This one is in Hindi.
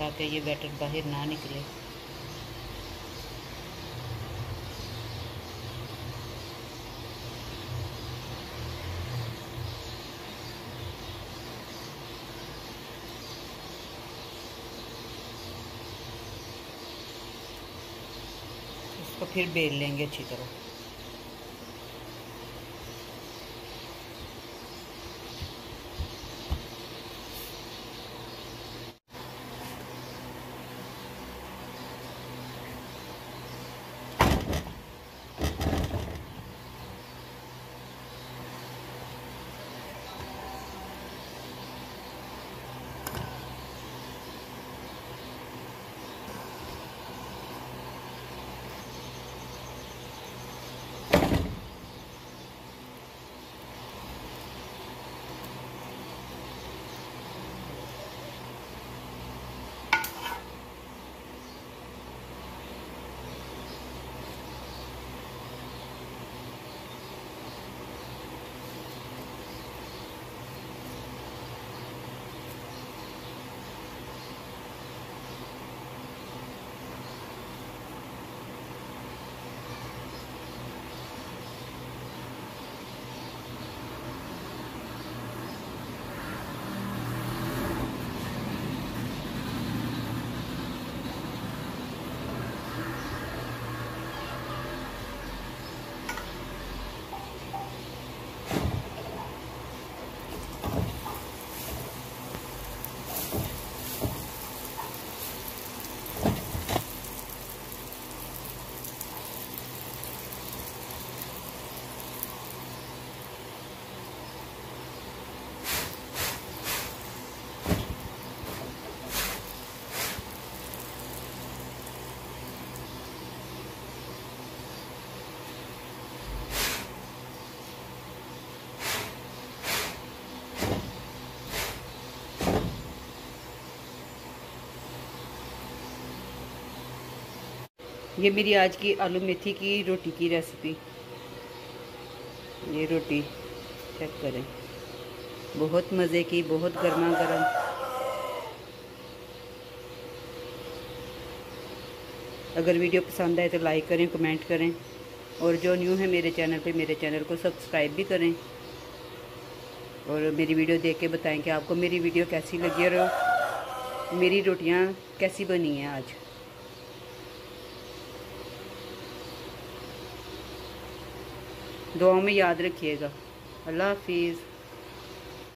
ताकि ये बैटर बाहर ना निकले। इसको फिर बेल लेंगे अच्छी तरह। ये मेरी आज की आलू मेथी की रोटी की रेसिपी। ये रोटी चेक करें, बहुत मज़े की, बहुत गर्मा गर्म। अगर वीडियो पसंद आए तो लाइक करें, कमेंट करें, और जो न्यू है मेरे चैनल पे, मेरे चैनल को सब्सक्राइब भी करें, और मेरी वीडियो देख के बताएं कि आपको मेरी वीडियो कैसी लगी और मेरी रोटियां कैसी बनी हैं आज। दुआओं में याद रखिएगा। अल्लाह हाफिज़।